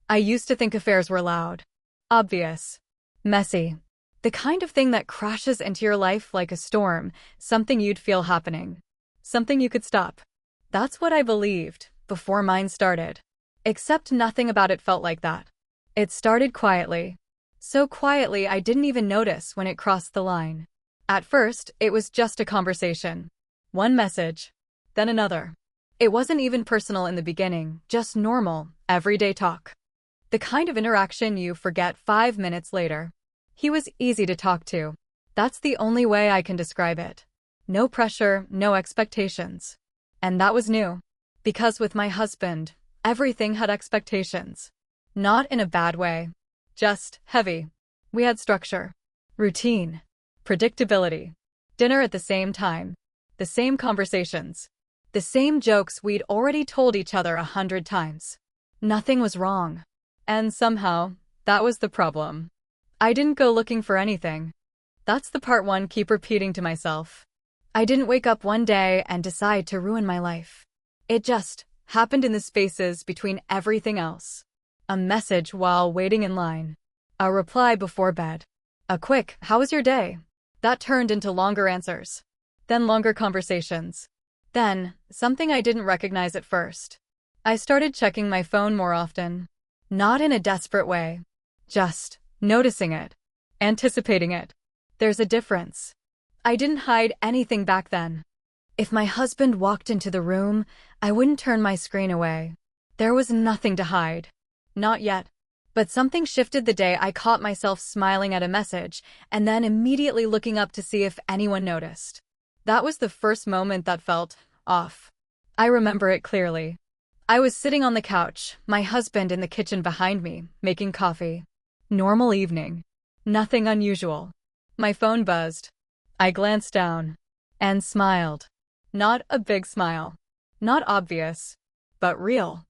I used to think affairs were loud, obvious, messy. The kind of thing that crashes into your life like a storm, something you'd feel happening. Something you could stop. That's what I believed before mine started. Except nothing about it felt like that. It started quietly. So quietly I didn't even notice when it crossed the line. At first, it was just a conversation. One message, then another. It wasn't even personal in the beginning, just normal, everyday talk. The kind of interaction you forget 5 minutes later. He was easy to talk to. That's the only way I can describe it. No pressure, no expectations. And that was new. Because with my husband, everything had expectations. Not in a bad way. Just heavy. We had structure, routine, predictability. Dinner at the same time. The same conversations. The same jokes we'd already told each other 100 times. Nothing was wrong. And somehow, that was the problem. I didn't go looking for anything. That's the part one keep repeating to myself. I didn't wake up one day and decide to ruin my life. It just happened in the spaces between everything else. A message while waiting in line. A reply before bed. A quick, "How was your day?" That turned into longer answers. Then longer conversations. Then, something I didn't recognize at first. I started checking my phone more often. Not in a desperate way. Just noticing it. Anticipating it. There's a difference. I didn't hide anything back then. If my husband walked into the room, I wouldn't turn my screen away. There was nothing to hide. Not yet. But something shifted the day I caught myself smiling at a message and then immediately looking up to see if anyone noticed. That was the first moment that felt off. I remember it clearly. I was sitting on the couch, my husband in the kitchen behind me, making coffee. Normal evening. Nothing unusual. My phone buzzed. I glanced down and smiled. Not a big smile. Not obvious, but real.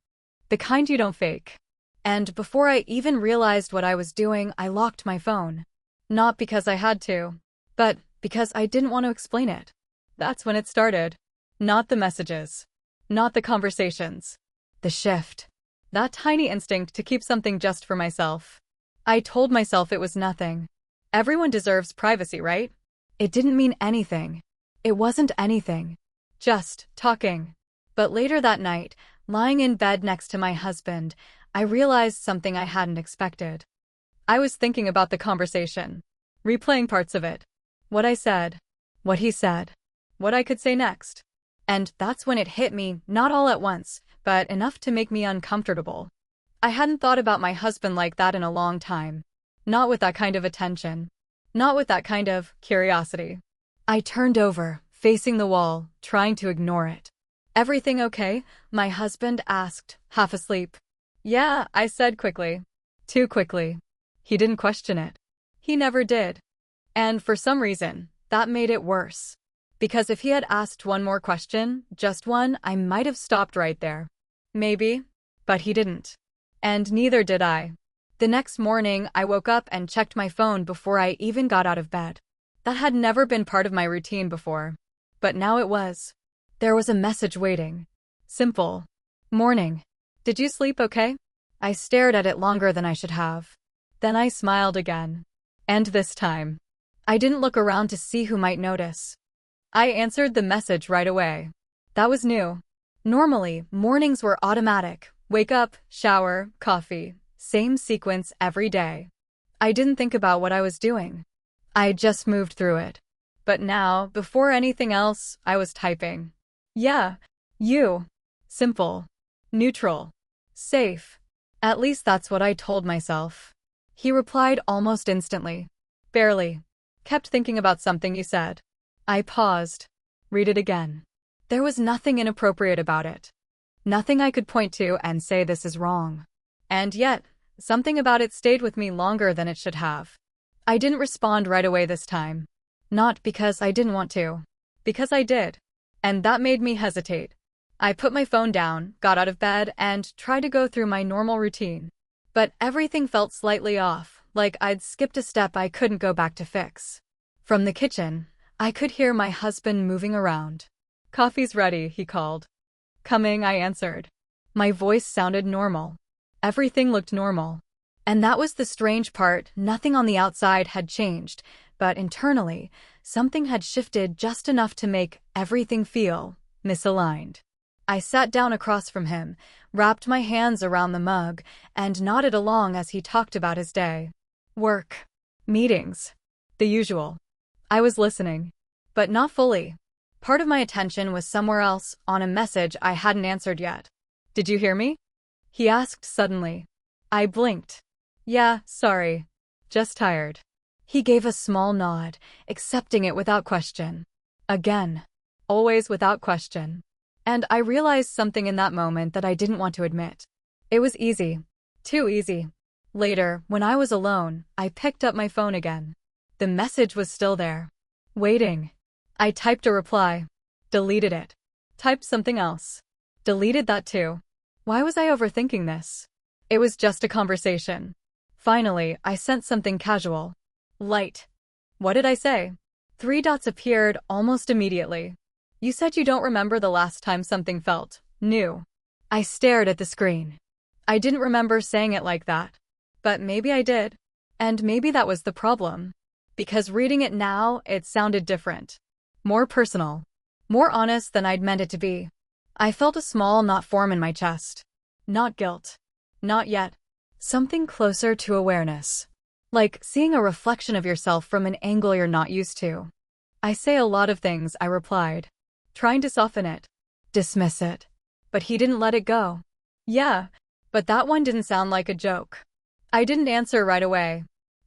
The kind you don't fake. And before I even realized what I was doing, I locked my phone. Not because I had to, but because I didn't want to explain it. That's when it started. Not the messages. Not the conversations. The shift. That tiny instinct to keep something just for myself. I told myself it was nothing. Everyone deserves privacy, right? It didn't mean anything. It wasn't anything. Just talking. But later that night, lying in bed next to my husband, I realized something I hadn't expected. I was thinking about the conversation. Replaying parts of it. What I said. What he said. What I could say next. And that's when it hit me, not all at once, but enough to make me uncomfortable. I hadn't thought about my husband like that in a long time. Not with that kind of attention. Not with that kind of curiosity. I turned over, facing the wall, trying to ignore it. "Everything okay?" my husband asked, half asleep. "Yeah," I said quickly. Too quickly. He didn't question it. He never did. And for some reason, that made it worse. Because if he had asked one more question, just one, I might have stopped right there. Maybe. But he didn't. And neither did I. The next morning, I woke up and checked my phone before I even got out of bed. That had never been part of my routine before. But now it was. There was a message waiting. Simple. "Morning. Did you sleep okay?" I stared at it longer than I should have. Then I smiled again. And this time, I didn't look around to see who might notice. I answered the message right away. That was new. Normally, mornings were automatic. Wake up, shower, coffee. Same sequence every day. I didn't think about what I was doing. I just moved through it. But now, before anything else, I was typing. "Yeah, you." Simple. Neutral. Safe. At least that's what I told myself. He replied almost instantly. "Barely. Kept thinking about something you said." I paused. Read it again. There was nothing inappropriate about it. Nothing I could point to and say this is wrong. And yet, something about it stayed with me longer than it should have. I didn't respond right away this time. Not because I didn't want to. Because I did. And that made me hesitate. I put my phone down, got out of bed, and tried to go through my normal routine. But everything felt slightly off, like I'd skipped a step I couldn't go back to fix. From the kitchen, I could hear my husband moving around. "Coffee's ready," he called. "Coming," I answered. My voice sounded normal. Everything looked normal. And that was the strange part. Nothing on the outside had changed, but internally, something had shifted just enough to make everything feel misaligned. I sat down across from him, wrapped my hands around the mug, and nodded along as he talked about his day. Work. Meetings. The usual. I was listening. But not fully. Part of my attention was somewhere else, on a message I hadn't answered yet. "Did you hear me?" he asked suddenly. I blinked. "Yeah, sorry. Just tired." He gave a small nod, accepting it without question. Again. Always without question. And I realized something in that moment that I didn't want to admit. It was easy. Too easy. Later, when I was alone, I picked up my phone again. The message was still there. Waiting. I typed a reply. Deleted it. Typed something else. Deleted that too. Why was I overthinking this? It was just a conversation. Finally, I sent something casual. Light. What did I say? 3 dots appeared almost immediately. You said you don't remember the last time something felt new. I stared at the screen. I didn't remember saying it like that. But maybe I did. And maybe that was the problem. Because reading it now, it sounded different. More personal. More honest than I'd meant it to be. I felt a small knot form in my chest. Not guilt. Not yet. Something closer to awareness. Like seeing a reflection of yourself from an angle you're not used to. I say a lot of things, I replied. Trying to soften it. Dismiss it. But he didn't let it go. Yeah, but that one didn't sound like a joke. I didn't answer right away.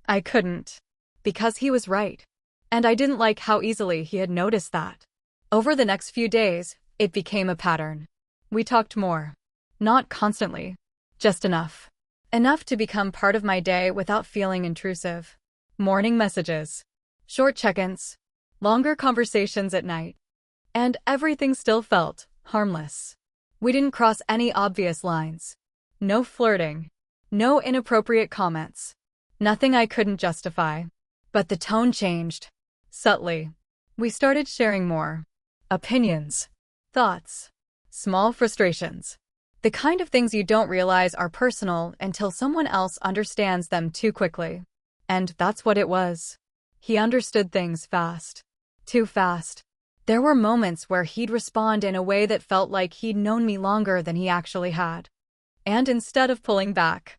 I couldn't. Because he was right. And I didn't like how easily he had noticed that. Over the next few days, it became a pattern. We talked more. Not constantly. Just enough. Enough to become part of my day without feeling intrusive. Morning messages. Short check-ins. Longer conversations at night. And everything still felt harmless. We didn't cross any obvious lines. No flirting. No inappropriate comments. Nothing I couldn't justify. But the tone changed. Subtly. We started sharing more. Opinions. Thoughts. Small frustrations. The kind of things you don't realize are personal until someone else understands them too quickly. And that's what it was. He understood things fast. Too fast. There were moments where he'd respond in a way that felt like he'd known me longer than he actually had. And instead of pulling back,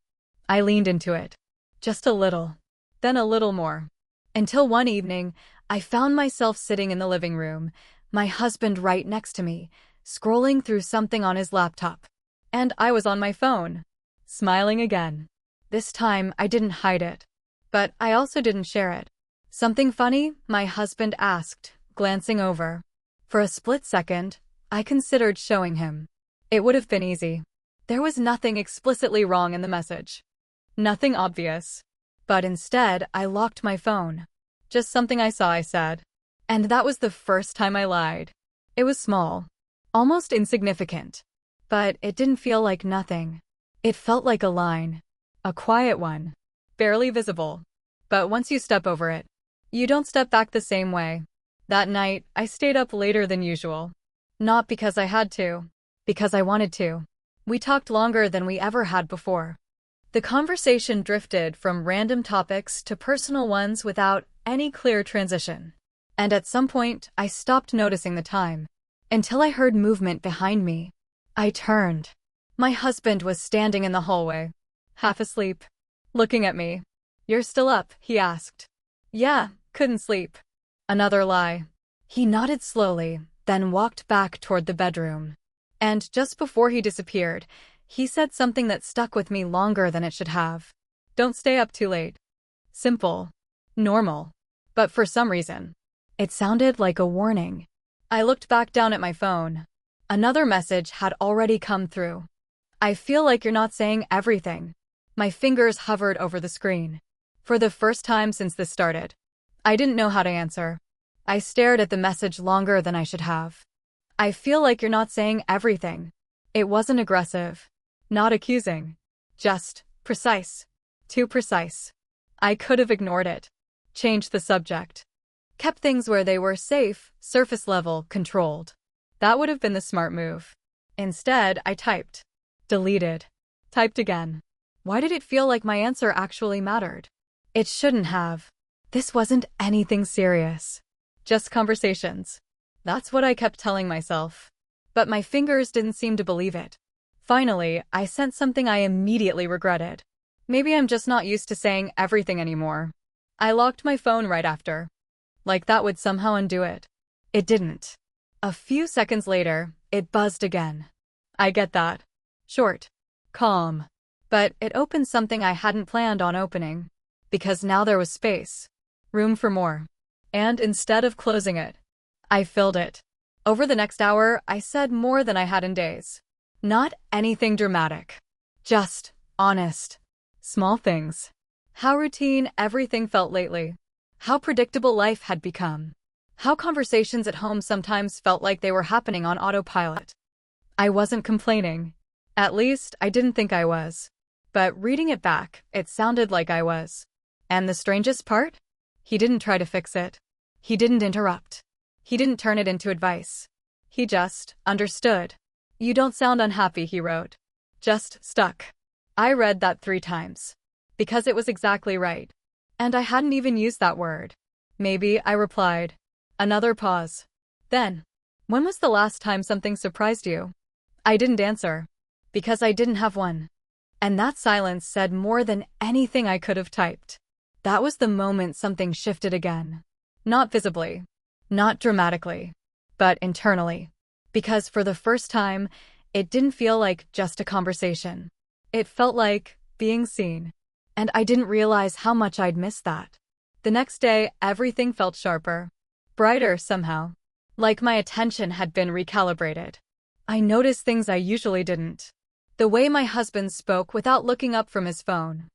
I leaned into it. Just a little. Then a little more. Until one evening, I found myself sitting in the living room, my husband right next to me, scrolling through something on his laptop. And I was on my phone. Smiling again. This time, I didn't hide it. But I also didn't share it. "Something funny?" my husband asked, glancing over. For a split second, I considered showing him. It would have been easy. There was nothing explicitly wrong in the message. Nothing obvious. But instead, I locked my phone. "Just something I saw," I said. And that was the first time I lied. It was small. Almost insignificant. But it didn't feel like nothing. It felt like a line. A quiet one. Barely visible. But once you step over it, you don't step back the same way. That night, I stayed up later than usual. Not because I had to. Because I wanted to. We talked longer than we ever had before. The conversation drifted from random topics to personal ones without any clear transition. And at some point, I stopped noticing the time. Until I heard movement behind me. I turned. My husband was standing in the hallway. Half asleep. Looking at me. "You're still up?" he asked. "Yeah, couldn't sleep." Another lie. He nodded slowly, then walked back toward the bedroom. And just before he disappeared, he said something that stuck with me longer than it should have. "Don't stay up too late." Simple. Normal. But for some reason, it sounded like a warning. I looked back down at my phone. Another message had already come through. "I feel like you're not saying everything." My fingers hovered over the screen. For the first time since this started, I didn't know how to answer. I stared at the message longer than I should have. "I feel like you're not saying everything." It wasn't aggressive. Not accusing. Just precise. Too precise. I could have ignored it. Changed the subject. Kept things where they were safe, surface level, controlled. That would have been the smart move. Instead, I typed. Deleted. Typed again. Why did it feel like my answer actually mattered? It shouldn't have. This wasn't anything serious. Just conversations. That's what I kept telling myself. But my fingers didn't seem to believe it. Finally, I sent something I immediately regretted. Maybe I'm just not used to saying everything anymore. I locked my phone right after. Like that would somehow undo it. It didn't. A few seconds later, it buzzed again. I get that. Short. Calm. But it opened something I hadn't planned on opening. Because now there was space. Room for more. And instead of closing it, I filled it. Over the next hour, I said more than I had in days. Not anything dramatic. Just honest. Small things. How routine everything felt lately. How predictable life had become. How conversations at home sometimes felt like they were happening on autopilot. I wasn't complaining. At least, I didn't think I was. But reading it back, it sounded like I was. And the strangest part? He didn't try to fix it. He didn't interrupt. He didn't turn it into advice. He just understood. You don't sound unhappy, he wrote. Just stuck. I read that 3 times. Because it was exactly right. And I hadn't even used that word. Maybe, I replied. Another pause. Then, when was the last time something surprised you? I didn't answer. Because I didn't have one. And that silence said more than anything I could have typed. That was the moment something shifted again. Not visibly. Not dramatically. But internally. Because for the first time, it didn't feel like just a conversation. It felt like being seen. And I didn't realize how much I'd missed that. The next day, everything felt sharper. Brighter somehow. Like my attention had been recalibrated. I noticed things I usually didn't. The way my husband spoke without looking up from his phone.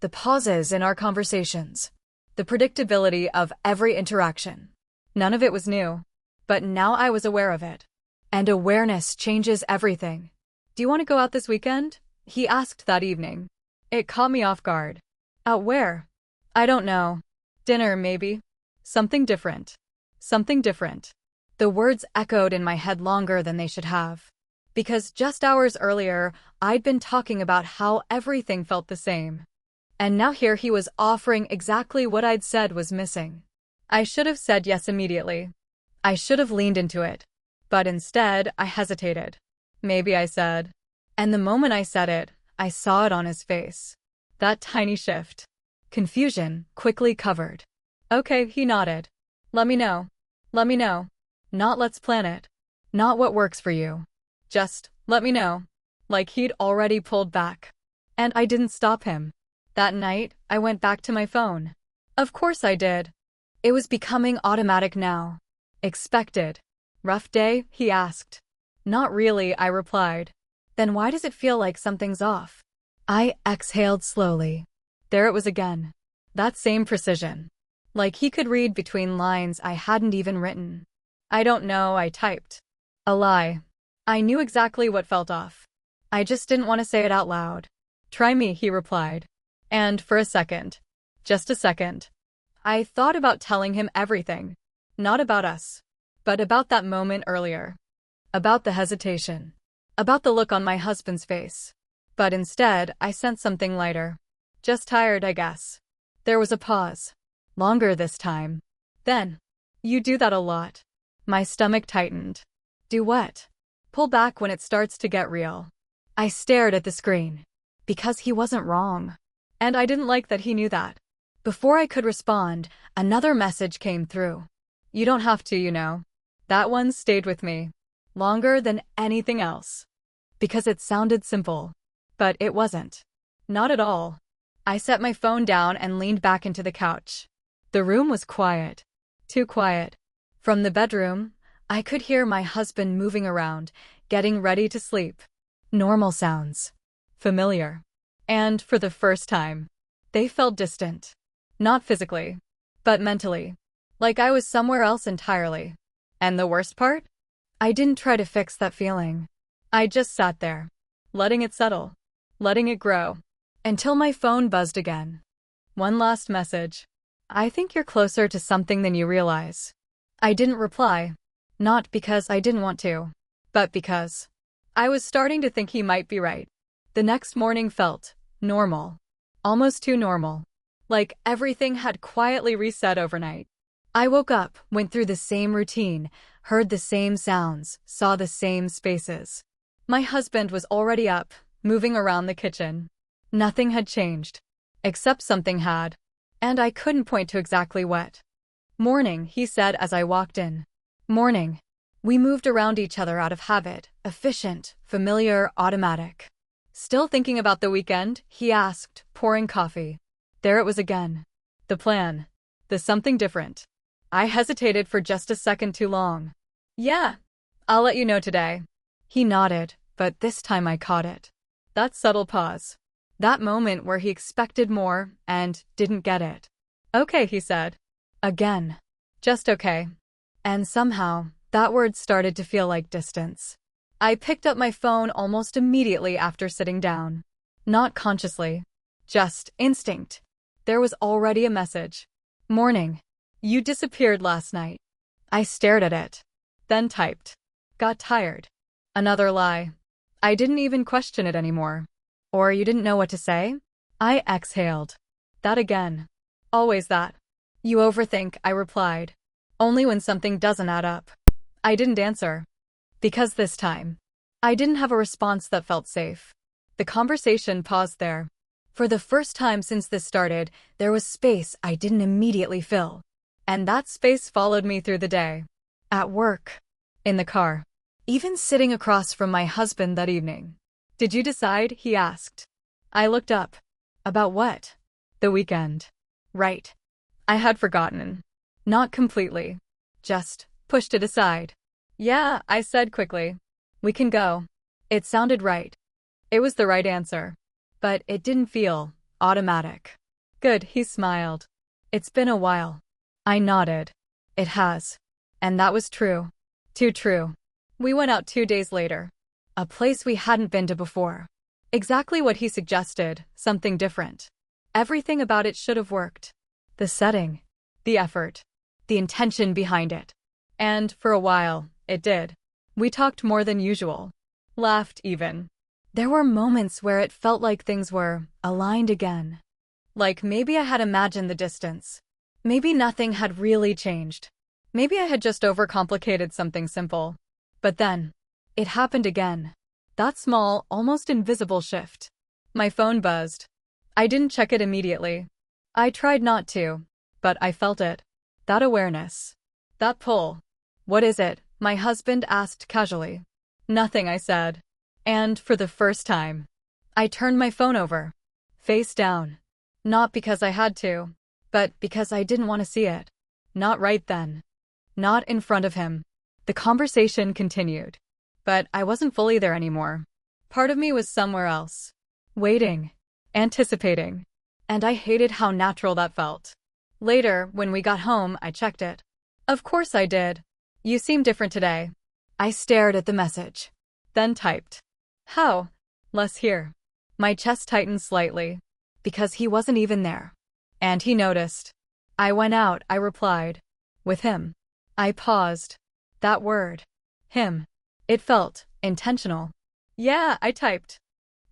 The pauses in our conversations. The predictability of every interaction. None of it was new. But now I was aware of it. And awareness changes everything. Do you want to go out this weekend? He asked that evening. It caught me off guard. Out where? I don't know. Dinner, maybe. Something different. Something different. The words echoed in my head longer than they should have. Because just hours earlier, I'd been talking about how everything felt the same. And now here he was offering exactly what I'd said was missing. I should have said yes immediately. I should have leaned into it. But instead, I hesitated. Maybe I said. And the moment I said it, I saw it on his face. That tiny shift. Confusion, quickly covered. Okay, he nodded. Let me know. Let me know. Not let's plan it. Not what works for you. Just, let me know. Like he'd already pulled back. And I didn't stop him. That night, I went back to my phone. Of course I did. It was becoming automatic now. Expected. Rough day, he asked. Not really, I replied. Then why does it feel like something's off? I exhaled slowly. There it was again. That same precision. Like he could read between lines I hadn't even written. I don't know, I typed. A lie. I knew exactly what felt off. I just didn't want to say it out loud. Try me, he replied. And for a second. Just a second. I thought about telling him everything. Not about us. But about that moment earlier. About the hesitation. About the look on my husband's face. But instead, I sent something lighter. Just tired, I guess. There was a pause. Longer this time. Then. You do that a lot. My stomach tightened. Do what? Pull back when it starts to get real. I stared at the screen. Because he wasn't wrong. And I didn't like that he knew that. Before I could respond, another message came through. You don't have to, you know. That one stayed with me. Longer than anything else. Because it sounded simple. But it wasn't. Not at all. I set my phone down and leaned back into the couch. The room was quiet. Too quiet. From the bedroom, I could hear my husband moving around, getting ready to sleep. Normal sounds. Familiar. And for the first time, they felt distant. Not physically, but mentally. Like I was somewhere else entirely. And the worst part? I didn't try to fix that feeling. I just sat there, letting it settle, letting it grow, until my phone buzzed again. One last message. I think you're closer to something than you realize. I didn't reply. Not because I didn't want to, but because I was starting to think he might be right. The next morning felt normal. Almost too normal. Like everything had quietly reset overnight. I woke up, went through the same routine, heard the same sounds, saw the same spaces. My husband was already up, moving around the kitchen. Nothing had changed. Except something had. And I couldn't point to exactly what. "Morning," he said as I walked in. "Morning." We moved around each other out of habit, efficient, familiar, automatic. "Still thinking about the weekend?" he asked, pouring coffee. There it was again. The plan. The something different. I hesitated for just a second too long. "Yeah, I'll let you know today." He nodded, but this time I caught it. That subtle pause. That moment where he expected more and didn't get it. "Okay," he said. Again. Just okay. And somehow, that word started to feel like distance. I picked up my phone almost immediately after sitting down. Not consciously. Just instinct. There was already a message. "Morning. You disappeared last night." I stared at it. Then typed. "Got tired." Another lie. I didn't even question it anymore. "Or you didn't know what to say?" I exhaled. That again. Always that. "You overthink," I replied. "Only when something doesn't add up." I didn't answer. Because this time, I didn't have a response that felt safe. The conversation paused there. For the first time since this started, there was space I didn't immediately fill. And that space followed me through the day. At work. In the car. Even sitting across from my husband that evening. "Did you decide?" he asked. I looked up. About what? The weekend. Right. I had forgotten. Not completely. Just pushed it aside. "Yeah," I said quickly. "We can go." It sounded right. It was the right answer. But it didn't feel automatic. "Good," he smiled. "It's been a while." I nodded. It has. And that was true. Too true. We went out 2 days later. A place we hadn't been to before. Exactly what he suggested, something different. Everything about it should have worked. The setting. The effort. The intention behind it. And, for a while, it did. We talked more than usual. Laughed even. There were moments where it felt like things were aligned again. Like maybe I had imagined the distance. Maybe nothing had really changed. Maybe I had just overcomplicated something simple. But then, it happened again. That small, almost invisible shift. My phone buzzed. I didn't check it immediately. I tried not to, but I felt it. That awareness. That pull. "What is it?" my husband asked casually. "Nothing," I said. And for the first time, I turned my phone over. Face down. Not because I had to, but because I didn't want to see it. Not right then. Not in front of him. The conversation continued. But I wasn't fully there anymore. Part of me was somewhere else. Waiting. Anticipating. And I hated how natural that felt. Later, when we got home, I checked it. Of course I did. "You seem different today." I stared at the message. Then typed. "How?" "Less here." My chest tightened slightly. Because he wasn't even there. And he noticed. "I went out," I replied. "With him." I paused. That word. Him. It felt intentional. "Yeah," I typed.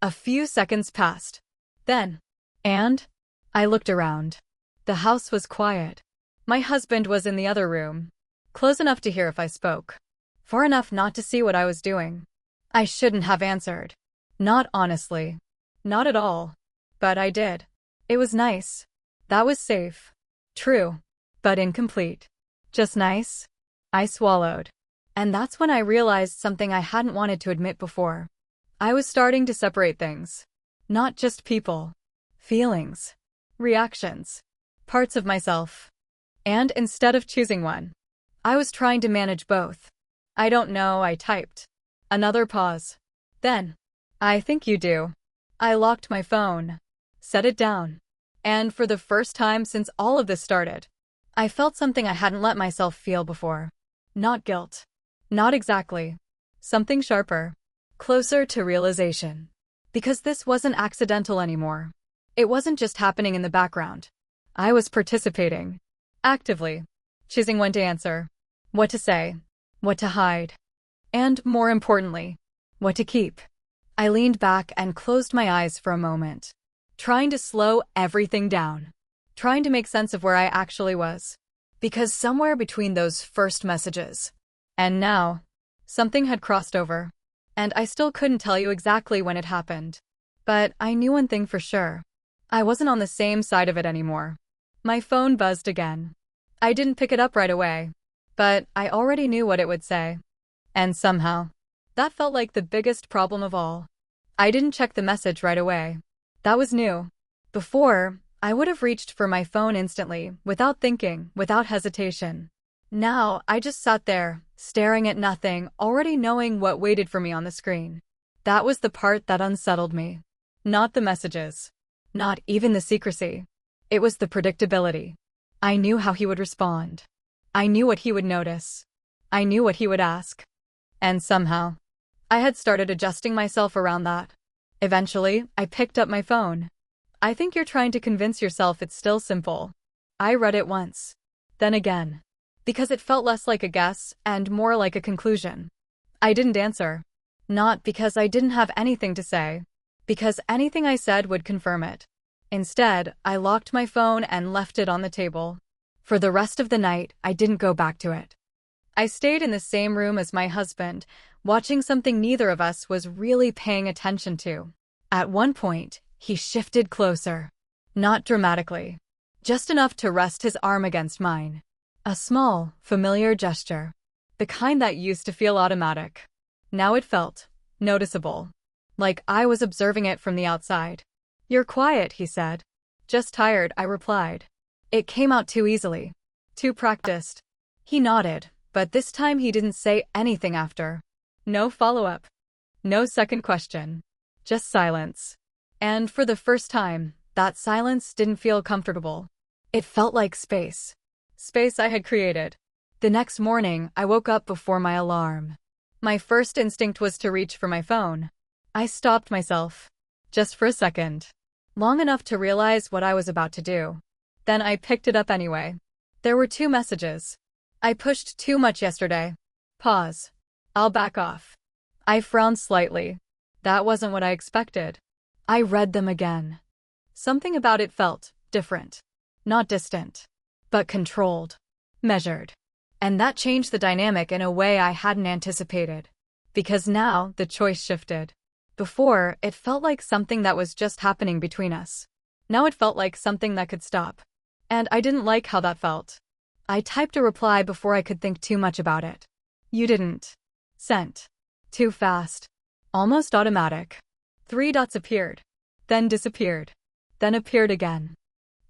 A few seconds passed. Then. And? I looked around. The house was quiet. My husband was in the other room. Close enough to hear if I spoke. Far enough not to see what I was doing. I shouldn't have answered. Not honestly. Not at all. But I did. It was nice. That was safe. True. But incomplete. Just nice. I swallowed. And that's when I realized something I hadn't wanted to admit before. I was starting to separate things. Not just people. Feelings. Reactions. Parts of myself. And instead of choosing one, I was trying to manage both. "I don't know," I typed. Another pause. Then. "I think you do." I locked my phone. Set it down. And for the first time since all of this started, I felt something I hadn't let myself feel before. Not guilt. Not exactly. Something sharper. Closer to realization. Because this wasn't accidental anymore. It wasn't just happening in the background. I was participating. Actively. Choosing when to answer. What to say. What to hide. And, more importantly, what to keep. I leaned back and closed my eyes for a moment, trying to slow everything down, trying to make sense of where I actually was. Because somewhere between those first messages and now, something had crossed over. And I still couldn't tell you exactly when it happened. But I knew one thing for sure. I wasn't on the same side of it anymore. My phone buzzed again. I didn't pick it up right away, but I already knew what it would say. And somehow, that felt like the biggest problem of all. I didn't check the message right away. That was new. Before, I would have reached for my phone instantly, without thinking, without hesitation. Now, I just sat there, staring at nothing, already knowing what waited for me on the screen. That was the part that unsettled me. Not the messages. Not even the secrecy. It was the predictability. I knew how he would respond. I knew what he would notice. I knew what he would ask. And somehow, I had started adjusting myself around that. Eventually, I picked up my phone. I think you're trying to convince yourself it's still simple. I read it once. Then again. Because it felt less like a guess and more like a conclusion. I didn't answer. Not because I didn't have anything to say. Because anything I said would confirm it. Instead, I locked my phone and left it on the table. For the rest of the night, I didn't go back to it. I stayed in the same room as my husband, watching something neither of us was really paying attention to. At one point, he shifted closer. Not dramatically. Just enough to rest his arm against mine. A small, familiar gesture. The kind that used to feel automatic. Now it felt noticeable. Like I was observing it from the outside. "You're quiet," he said. "Just tired," I replied. It came out too easily. Too practiced. He nodded, but this time he didn't say anything after. No follow-up. No second question. Just silence. And for the first time, that silence didn't feel comfortable. It felt like space. Space I had created. The next morning, I woke up before my alarm. My first instinct was to reach for my phone. I stopped myself. Just for a second. Long enough to realize what I was about to do. Then I picked it up anyway. There were 2 messages. "I pushed too much yesterday. Pause. I'll back off." I frowned slightly. That wasn't what I expected. I read them again. Something about it felt different. Not distant. But controlled. Measured. And that changed the dynamic in a way I hadn't anticipated. Because now, the choice shifted. Before, it felt like something that was just happening between us. Now it felt like something that could stop. And I didn't like how that felt. I typed a reply before I could think too much about it. "You didn't." Sent. Too fast. Almost automatic. 3 dots appeared. Then disappeared. Then appeared again.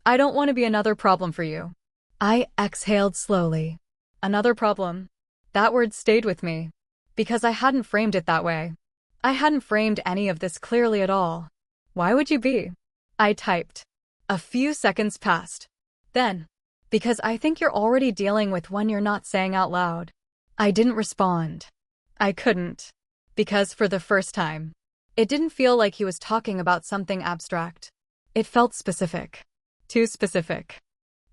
"I don't want to be another problem for you." I exhaled slowly. Another problem. That word stayed with me. Because I hadn't framed it that way. I hadn't framed any of this clearly at all. "Why would you be?" I typed. A few seconds passed. Then, "Because I think you're already dealing with one you're not saying out loud." I didn't respond. I couldn't. Because for the first time, it didn't feel like he was talking about something abstract. It felt specific. Too specific.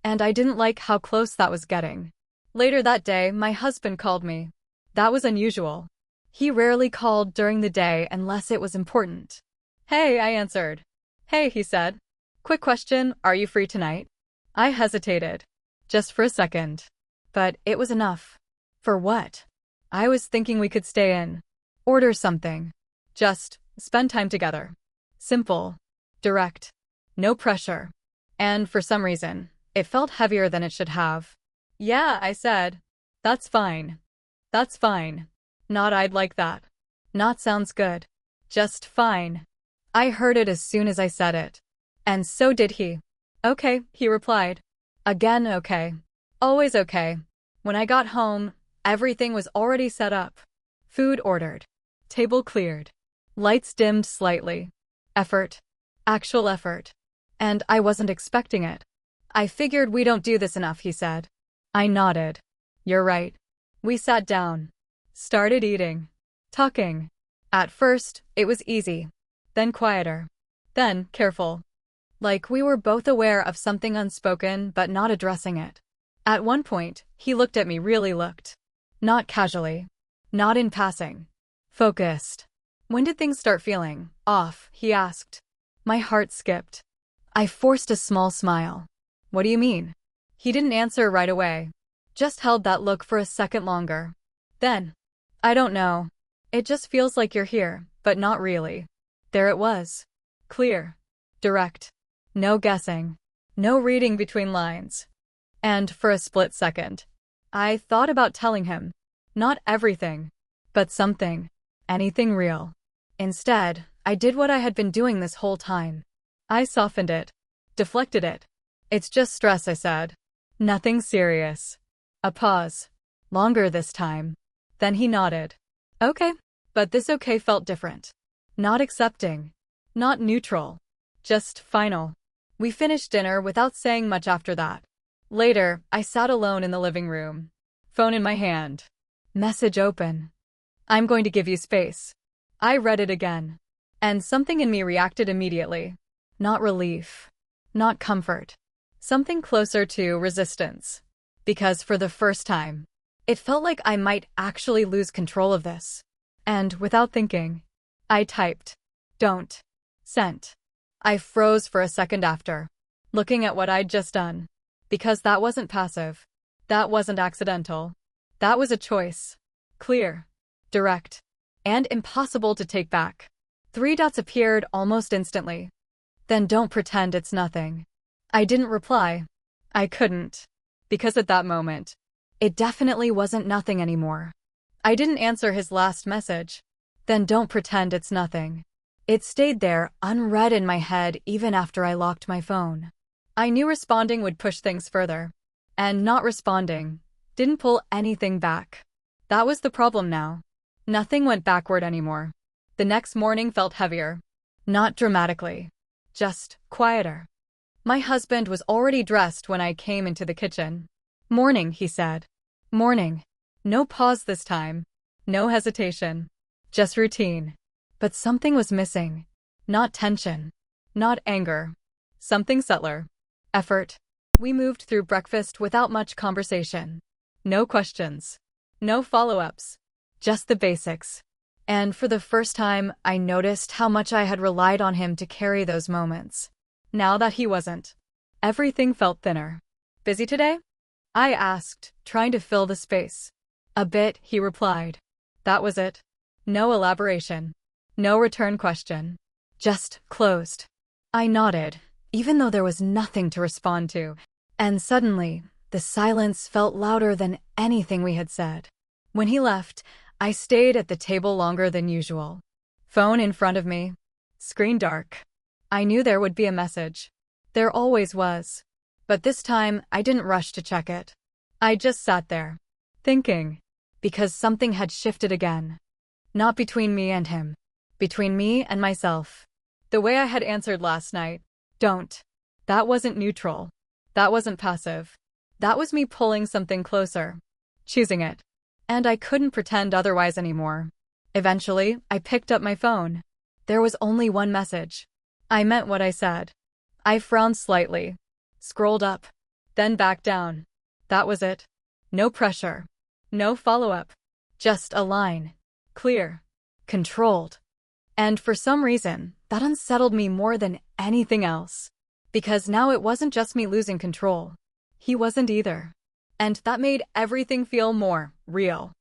And I didn't like how close that was getting. Later that day, my husband called me. That was unusual. He rarely called during the day unless it was important. "Hey," I answered. "Hey," he said. "Quick question, are you free tonight?" I hesitated. Just for a second. But it was enough. For what? I was thinking we could stay in. Order something. Just spend time together. Simple. Direct. No pressure. And for some reason, it felt heavier than it should have. "Yeah," I said. "That's fine. That's fine." Not "I'd like that." Not "sounds good." Just "fine." I heard it as soon as I said it. And so did he. "Okay," he replied. Again okay. Always okay. When I got home, everything was already set up. Food ordered. Table cleared. Lights dimmed slightly. Effort. Actual effort. And I wasn't expecting it. "I figured we don't do this enough," he said. I nodded. "You're right." We sat down. Started eating. Talking. At first, it was easy. Then quieter. Then careful. Like we were both aware of something unspoken but not addressing it. At one point, he looked at me, really looked. Not casually. Not in passing. Focused. When did things start feeling off? He asked. My heart skipped. I forced a small smile. What do you mean? He didn't answer right away. Just held that look for a second longer. Then, I don't know. It just feels like you're here, but not really. There it was. Clear. Direct. No guessing. No reading between lines. And for a split second, I thought about telling him. Not everything, but something. Anything real. Instead, I did what I had been doing this whole time. I softened it. Deflected it. It's just stress, I said. Nothing serious. A pause. Longer this time. Then he nodded. Okay. But this okay felt different. Not accepting. Not neutral. Just final. We finished dinner without saying much after that. Later, I sat alone in the living room. Phone in my hand. Message open. I'm going to give you space. I read it again. And something in me reacted immediately. Not relief. Not comfort. Something closer to resistance. Because for the first time, it felt like I might actually lose control of this. And without thinking, I typed. Don't. Sent. I froze for a second after, looking at what I'd just done. Because that wasn't passive. That wasn't accidental. That was a choice. Clear. Direct. And impossible to take back. 3 dots appeared almost instantly. Then don't pretend it's nothing. I didn't reply. I couldn't. Because at that moment, it definitely wasn't nothing anymore. I didn't answer his last message. Then don't pretend it's nothing. It stayed there, unread in my head even after I locked my phone. I knew responding would push things further. And not responding didn't pull anything back. That was the problem now. Nothing went backward anymore. The next morning felt heavier. Not dramatically. Just quieter. My husband was already dressed when I came into the kitchen. Morning, he said. Morning. No pause this time. No hesitation. Just routine. But something was missing. Not tension. Not anger. Something subtler. Effort. We moved through breakfast without much conversation. No questions. No follow-ups. Just the basics. And for the first time, I noticed how much I had relied on him to carry those moments. Now that he wasn't, everything felt thinner. Busy today? I asked, trying to fill the space. A bit, he replied. That was it. No elaboration. No return question. Just closed. I nodded, even though there was nothing to respond to. And suddenly, the silence felt louder than anything we had said. When he left, I stayed at the table longer than usual. Phone in front of me. Screen dark. I knew there would be a message. There always was. But this time, I didn't rush to check it. I just sat there, thinking. Because something had shifted again. Not between me and him. Between me and myself. The way I had answered last night. Don't. That wasn't neutral. That wasn't passive. That was me pulling something closer. Choosing it. And I couldn't pretend otherwise anymore. Eventually, I picked up my phone. There was only one message. I meant what I said. I frowned slightly. Scrolled up. Then back down. That was it. No pressure. No follow-up. Just a line. Clear. Controlled. And for some reason, that unsettled me more than anything else. Because now it wasn't just me losing control. He wasn't either. And that made everything feel more real.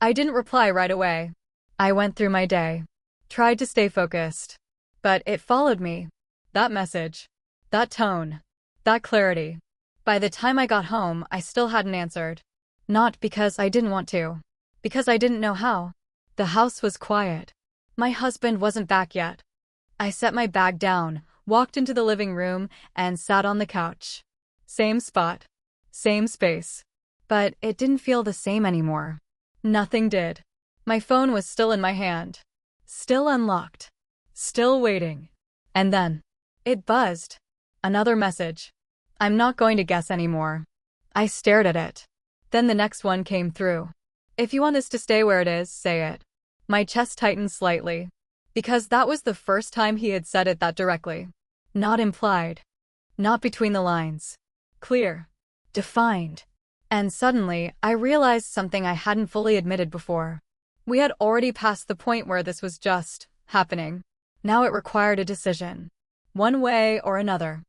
I didn't reply right away. I went through my day. Tried to stay focused. But it followed me. That message. That tone. That clarity. By the time I got home, I still hadn't answered. Not because I didn't want to. Because I didn't know how. The house was quiet. My husband wasn't back yet. I set my bag down, walked into the living room, and sat on the couch. Same spot. Same space. But it didn't feel the same anymore. Nothing did. My phone was still in my hand. Still unlocked. Still waiting. And then, it buzzed. Another message. I'm not going to guess anymore. I stared at it. Then the next one came through. If you want this to stay where it is, say it. My chest tightened slightly. Because that was the first time he had said it that directly. Not implied. Not between the lines. Clear. Defined. And suddenly, I realized something I hadn't fully admitted before. We had already passed the point where this was just happening. Now it required a decision. One way or another.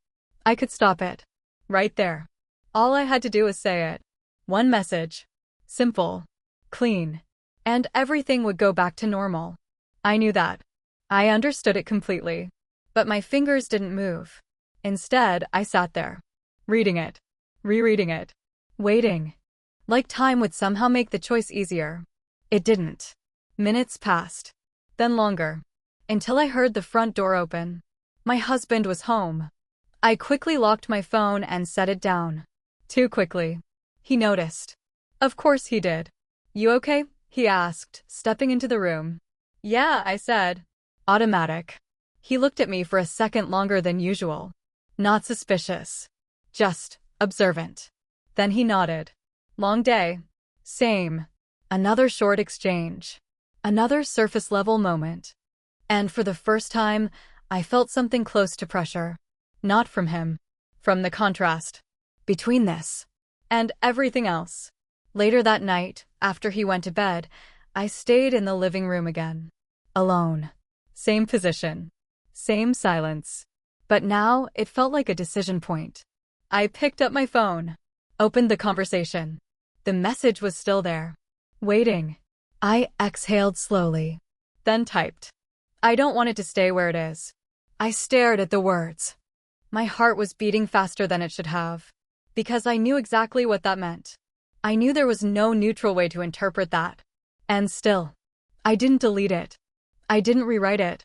I could stop it. Right there. All I had to do was say it. One message. Simple. Clean. And everything would go back to normal. I knew that. I understood it completely. But my fingers didn't move. Instead, I sat there. Reading it. Rereading it. Waiting. Like time would somehow make the choice easier. It didn't. Minutes passed. Then longer. Until I heard the front door open. My husband was home. I quickly locked my phone and set it down. Too quickly. He noticed. Of course he did. You okay? He asked, stepping into the room. Yeah, I said. Automatic. He looked at me for a second longer than usual. Not suspicious. Just observant. Then he nodded. Long day. Same. Another short exchange. Another surface-level moment. And for the first time, I felt something close to pressure. Not from him. From the contrast. Between this. And everything else. Later that night, after he went to bed, I stayed in the living room again. Alone. Same position. Same silence. But now, it felt like a decision point. I picked up my phone. Opened the conversation. The message was still there. Waiting. I exhaled slowly. Then typed. I don't want it to stay where it is. I stared at the words. My heart was beating faster than it should have. Because I knew exactly what that meant. I knew there was no neutral way to interpret that. And still, I didn't delete it. I didn't rewrite it.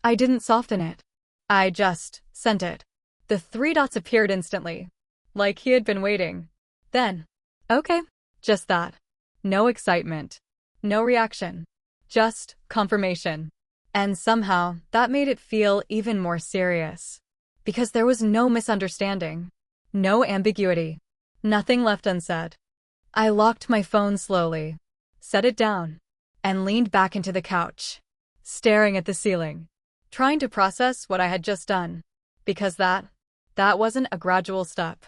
I didn't soften it. I just sent it. The 3 dots appeared instantly. Like he had been waiting. Then, okay, just that. No excitement. No reaction. Just confirmation. And somehow, that made it feel even more serious. Because there was no misunderstanding. No ambiguity. Nothing left unsaid. I locked my phone slowly. Set it down. And leaned back into the couch. Staring at the ceiling. Trying to process what I had just done. Because that wasn't a gradual step.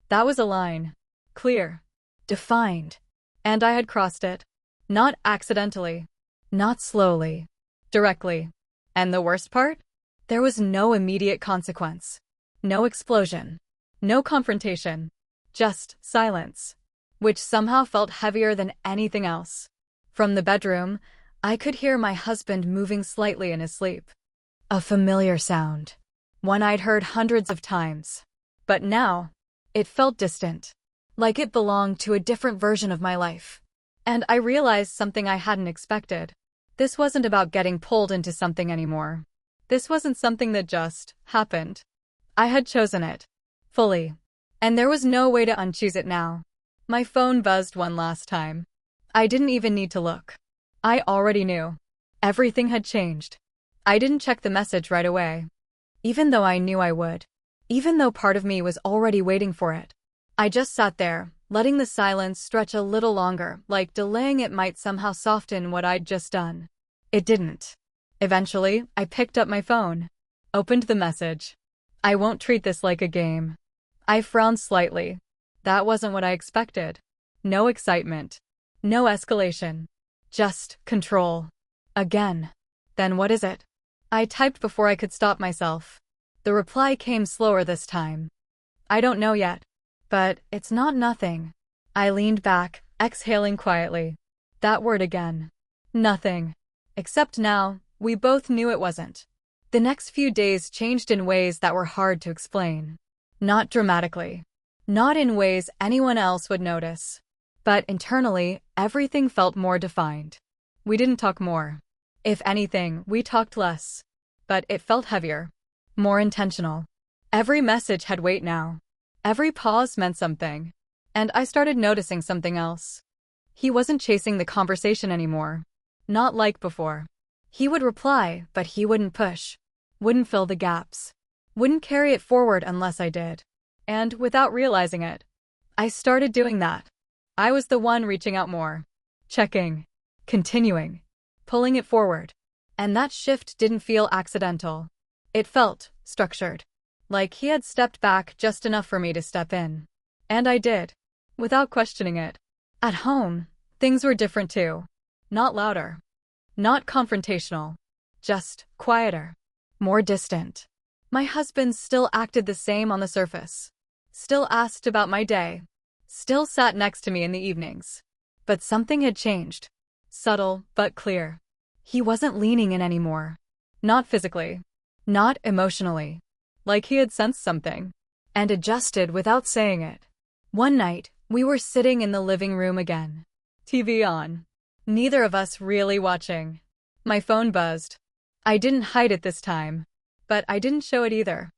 That was a line. Clear. Defined. And I had crossed it. Not accidentally. Not slowly. Directly. And the worst part? There was no immediate consequence. No explosion. No confrontation. Just silence. Which somehow felt heavier than anything else. From the bedroom, I could hear my husband moving slightly in his sleep. A familiar sound. One I'd heard hundreds of times. But now, it felt distant. Like it belonged to a different version of my life. And I realized something I hadn't expected. This wasn't about getting pulled into something anymore. This wasn't something that just happened. I had chosen it. Fully. And there was no way to unchoose it now. My phone buzzed one last time. I didn't even need to look. I already knew. Everything had changed. I didn't check the message right away. Even though I knew I would. Even though part of me was already waiting for it. I just sat there, letting the silence stretch a little longer, like delaying it might somehow soften what I'd just done. It didn't. Eventually, I picked up my phone. Opened the message. I won't treat this like a game. I frowned slightly. That wasn't what I expected. No excitement. No escalation. Just control. Again. Then what is it? I typed before I could stop myself. The reply came slower this time. I don't know yet. But it's not nothing. I leaned back, exhaling quietly. That word again. Nothing. Except now, we both knew it wasn't. The next few days changed in ways that were hard to explain. Not dramatically. Not in ways anyone else would notice. But internally, everything felt more defined. We didn't talk more. If anything, we talked less. But it felt heavier. More intentional. Every message had weight now. Every pause meant something. And I started noticing something else. He wasn't chasing the conversation anymore. Not like before. He would reply, but he wouldn't push. Wouldn't fill the gaps. Wouldn't carry it forward unless I did. And without realizing it, I started doing that. I was the one reaching out more. Checking. Continuing. Pulling it forward. And that shift didn't feel accidental. It felt structured. Like he had stepped back just enough for me to step in. And I did. Without questioning it. At home, things were different too. Not louder. Not confrontational. just quieter, more distant. My husband still acted the same on the surface. Still asked about my day. Still sat next to me in the evenings. But something had changed. Subtle, but clear. He wasn't leaning in anymore. Not physically. Not emotionally. Like he had sensed something. And adjusted without saying it. One night, we were sitting in the living room again. TV on. Neither of us really watching. My phone buzzed. I didn't hide it this time. But I didn't show it either.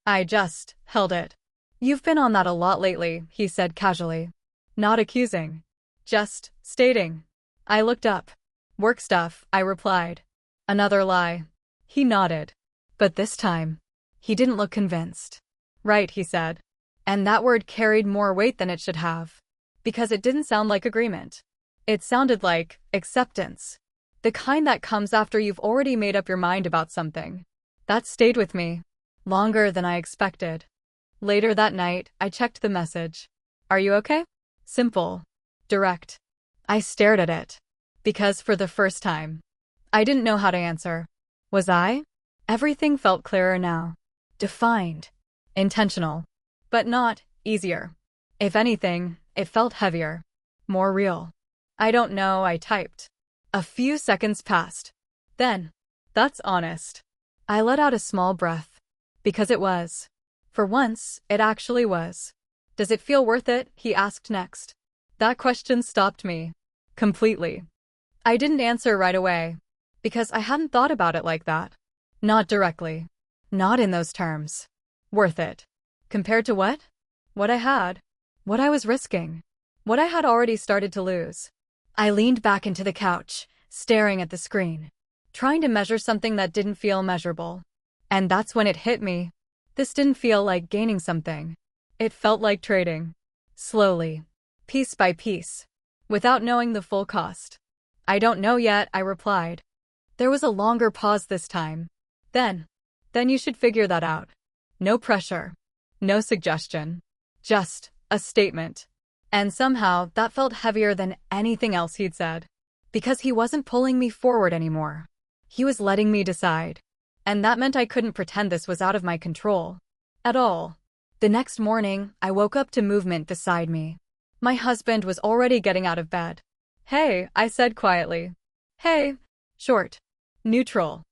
I just held it. "You've been on that a lot lately," he said casually. Not accusing. Just stating. I looked up. "Work stuff," I replied. Another lie. He nodded. But this time, he didn't look convinced. "Right," he said. And that word carried more weight than it should have. Because it didn't sound like agreement. It sounded like acceptance. The kind that comes after you've already made up your mind about something. That stayed with me. Longer than I expected. Later that night, I checked the message. "Are you okay?" Simple. Direct. I stared at it. Because for the first time, I didn't know how to answer. Was I? Everything felt clearer now. Defined. Intentional. But not easier. If anything, it felt heavier. More real. "I don't know," I typed. A few seconds passed. Then, "That's honest." I let out a small breath. Because it was. For once, it actually was. "Does it feel worth it?" he asked next. That question stopped me. Completely. I didn't answer right away. Because I hadn't thought about it like that. Not directly. Not in those terms. Worth it. Compared to what? What I had. What I was risking. What I had already started to lose. I leaned back into the couch, staring at the screen. Trying to measure something that didn't feel measurable. And that's when it hit me. This didn't feel like gaining something. It felt like trading. Slowly. Piece by piece. Without knowing the full cost. "I don't know yet," I replied. There was a longer pause this time. Then you should figure that out. No pressure. No suggestion. Just a statement. And somehow that felt heavier than anything else he'd said. Because he wasn't pulling me forward anymore. He was letting me decide. And that meant I couldn't pretend this was out of my control. At all. The next morning, I woke up to movement beside me. My husband was already getting out of bed. "Hey," I said quietly. "Hey." Short. Neutral.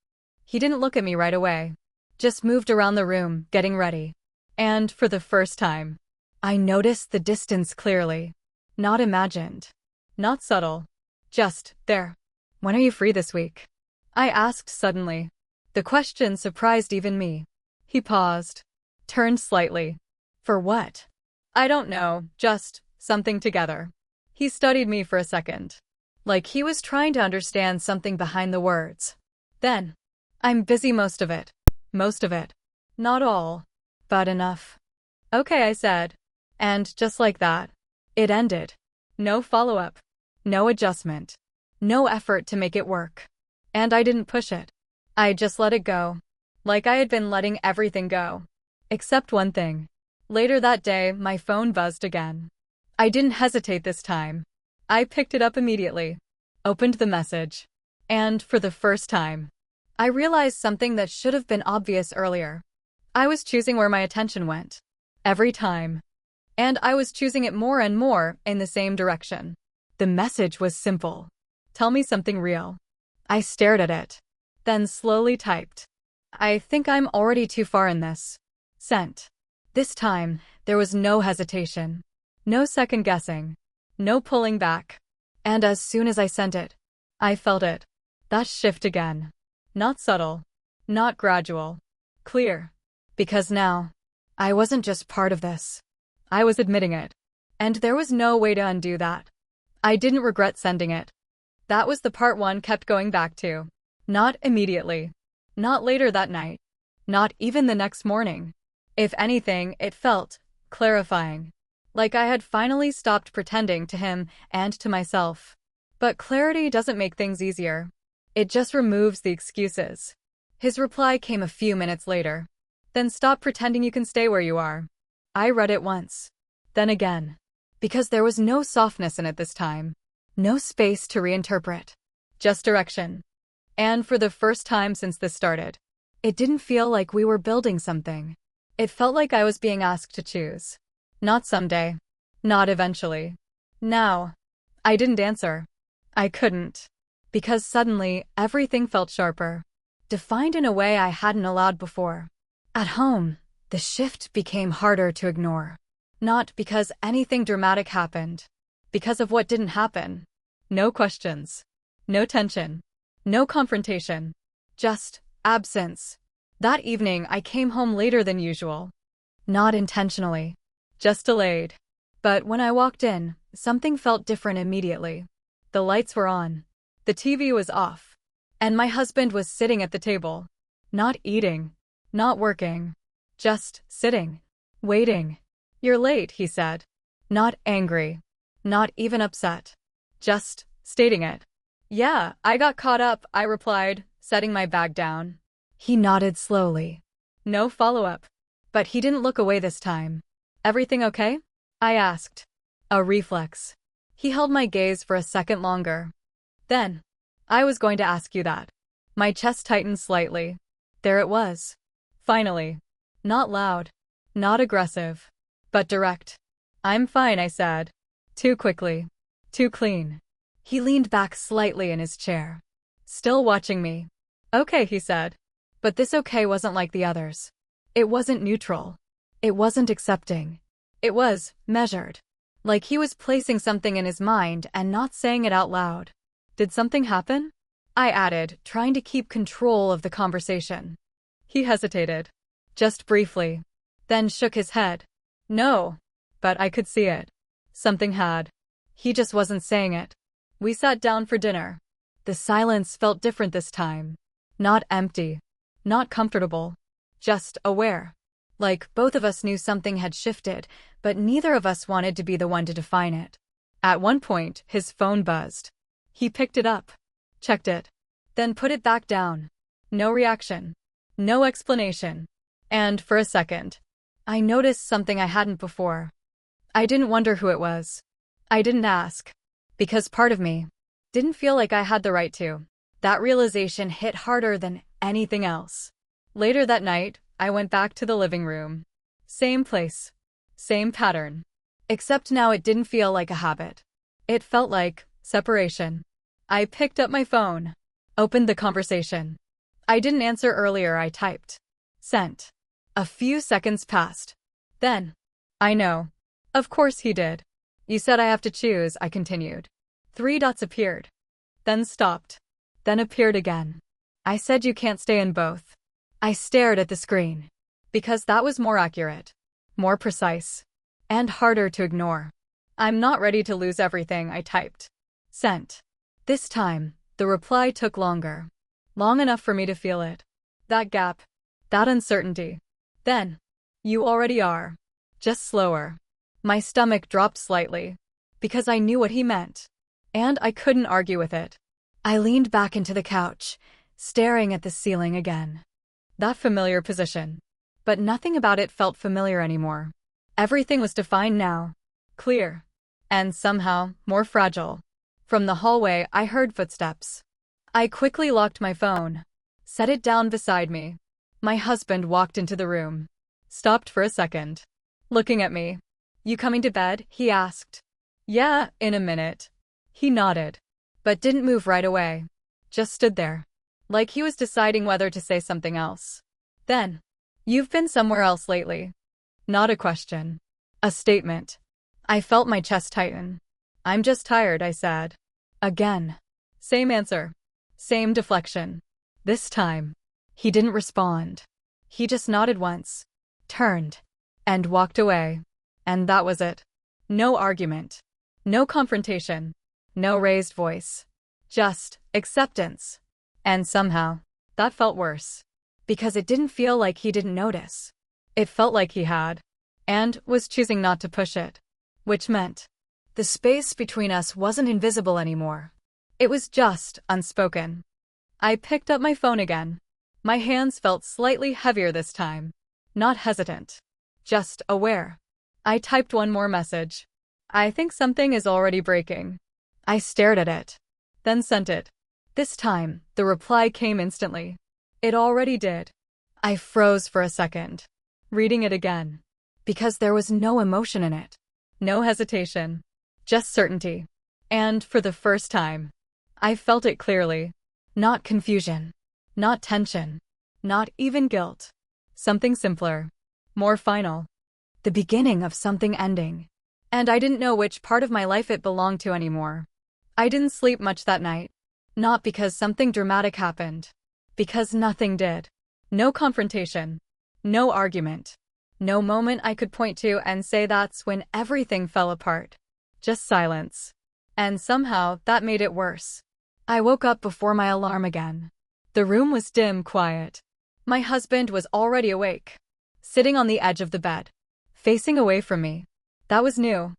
He didn't look at me right away. Just moved around the room, getting ready. And for the first time, I noticed the distance clearly. Not imagined. Not subtle. Just there. "When are you free this week?" I asked suddenly. The question surprised even me. He paused. Turned slightly. "For what?" "I don't know, just something together." He studied me for a second. Like he was trying to understand something behind the words. Then, "I'm busy most of it." Most of it. Not all. But enough. "Okay," I said. And just like that, it ended. No follow-up. No adjustment. No effort to make it work. And I didn't push it. I just let it go. Like I had been letting everything go. Except one thing. Later that day, my phone buzzed again. I didn't hesitate this time. I picked it up immediately. Opened the message. And for the first time, I realized something that should have been obvious earlier. I was choosing where my attention went. Every time. And I was choosing it more and more in the same direction. The message was simple. "Tell me something real." I stared at it. Then slowly typed. "I think I'm already too far in this." Sent. This time, there was no hesitation. No second guessing. No pulling back. And as soon as I sent it, I felt it. That shift again. Not subtle. Not gradual. Clear. Because now, I wasn't just part of this. I was admitting it. And there was no way to undo that. I didn't regret sending it. That was the part one kept going back to. Not immediately. Not later that night. Not even the next morning. If anything, it felt clarifying. Like I had finally stopped pretending to him and to myself. But clarity doesn't make things easier. It just removes the excuses. His reply came a few minutes later. "Then stop pretending you can stay where you are." I read it once. Then again. Because there was no softness in it this time. No space to reinterpret. Just direction. And for the first time since this started, it didn't feel like we were building something. It felt like I was being asked to choose. Not someday. Not eventually. Now. I didn't answer. I couldn't. Because suddenly, everything felt sharper. Defined in a way I hadn't allowed before. At home, the shift became harder to ignore. Not because anything dramatic happened. Because of what didn't happen. No questions. No tension. No confrontation. Just absence. That evening, I came home later than usual. Not intentionally. Just delayed. But when I walked in, something felt different immediately. The lights were on. The TV was off. And my husband was sitting at the table. Not eating. Not working. Just sitting. Waiting. "You're late," he said. Not angry. Not even upset. Just stating it. "Yeah, I got caught up," I replied, setting my bag down. He nodded slowly. No follow-up. But he didn't look away this time. "Everything okay?" I asked. A reflex. He held my gaze for a second longer. Then, "I was going to ask you that." My chest tightened slightly. There it was. Finally. Not loud. Not aggressive. But direct. "I'm fine," I said. Too quickly. Too clean. He leaned back slightly in his chair. Still watching me. "Okay," he said. But this okay wasn't like the others. It wasn't neutral. It wasn't accepting. It was measured. Like he was placing something in his mind and not saying it out loud. "Did something happen?" I added, trying to keep control of the conversation. He hesitated. Just briefly. Then shook his head. "No." But I could see it. Something had. He just wasn't saying it. We sat down for dinner. The silence felt different this time. Not empty. Not comfortable. Just aware. Like both of us knew something had shifted, but neither of us wanted to be the one to define it. At one point, his phone buzzed. He picked it up. Checked it. Then put it back down. No reaction. No explanation. And for a second, I noticed something I hadn't before. I didn't wonder who it was. I didn't ask. Because part of me didn't feel like I had the right to. That realization hit harder than anything else. Later that night, I went back to the living room. Same place. Same pattern. Except now it didn't feel like a habit. It felt like separation. I picked up my phone. Opened the conversation. I didn't answer earlier. I typed. Sent. A few seconds passed. Then. "I know. Of course he did. You said I have to choose," I continued. 3 dots appeared. Then stopped. Then appeared again. "I said you can't stay in both." I stared at the screen. Because that was more accurate. More precise. And harder to ignore. "I'm not ready to lose everything," I typed. Sent. This time, the reply took longer. Long enough for me to feel it. That gap. That uncertainty. Then. "You already are. Just slower." My stomach dropped slightly. Because I knew what he meant. And I couldn't argue with it. I leaned back into the couch, staring at the ceiling again. That familiar position. But nothing about it felt familiar anymore. Everything was defined now. Clear. And somehow, more fragile. From the hallway, I heard footsteps. I quickly locked my phone. Set it down beside me. My husband walked into the room. Stopped for a second. Looking at me. "You coming to bed?" he asked. "Yeah, in a minute." He nodded. But didn't move right away. Just stood there. Like he was deciding whether to say something else. Then. "You've been somewhere else lately." Not a question. A statement. I felt my chest tighten. "I'm just tired," I said. Again. Same answer. Same deflection. This time. He didn't respond. He just nodded once. Turned. And walked away. And that was it. No argument. No confrontation. No raised voice. Just acceptance. And somehow, that felt worse. Because it didn't feel like he didn't notice. It felt like he had. And was choosing not to push it. Which meant the space between us wasn't invisible anymore. It was just unspoken. I picked up my phone again. My hands felt slightly heavier this time. Not hesitant. Just aware. I typed one more message. "I think something is already breaking." I stared at it. Then sent it. This time, the reply came instantly. It already did. I froze for a second, reading it again, because there was no emotion in it. No hesitation. Just certainty. And for the first time, I felt it clearly. Not confusion. Not tension. Not even guilt. Something simpler. More final. The beginning of something ending. And I didn't know which part of my life it belonged to anymore. I didn't sleep much that night. Not because something dramatic happened. Because nothing did. No confrontation. No argument. No moment I could point to and say that's when everything fell apart. Just silence. And somehow that made it worse. I woke up before my alarm again. The room was dim, quiet. My husband was already awake, sitting on the edge of the bed, facing away from me. That was new.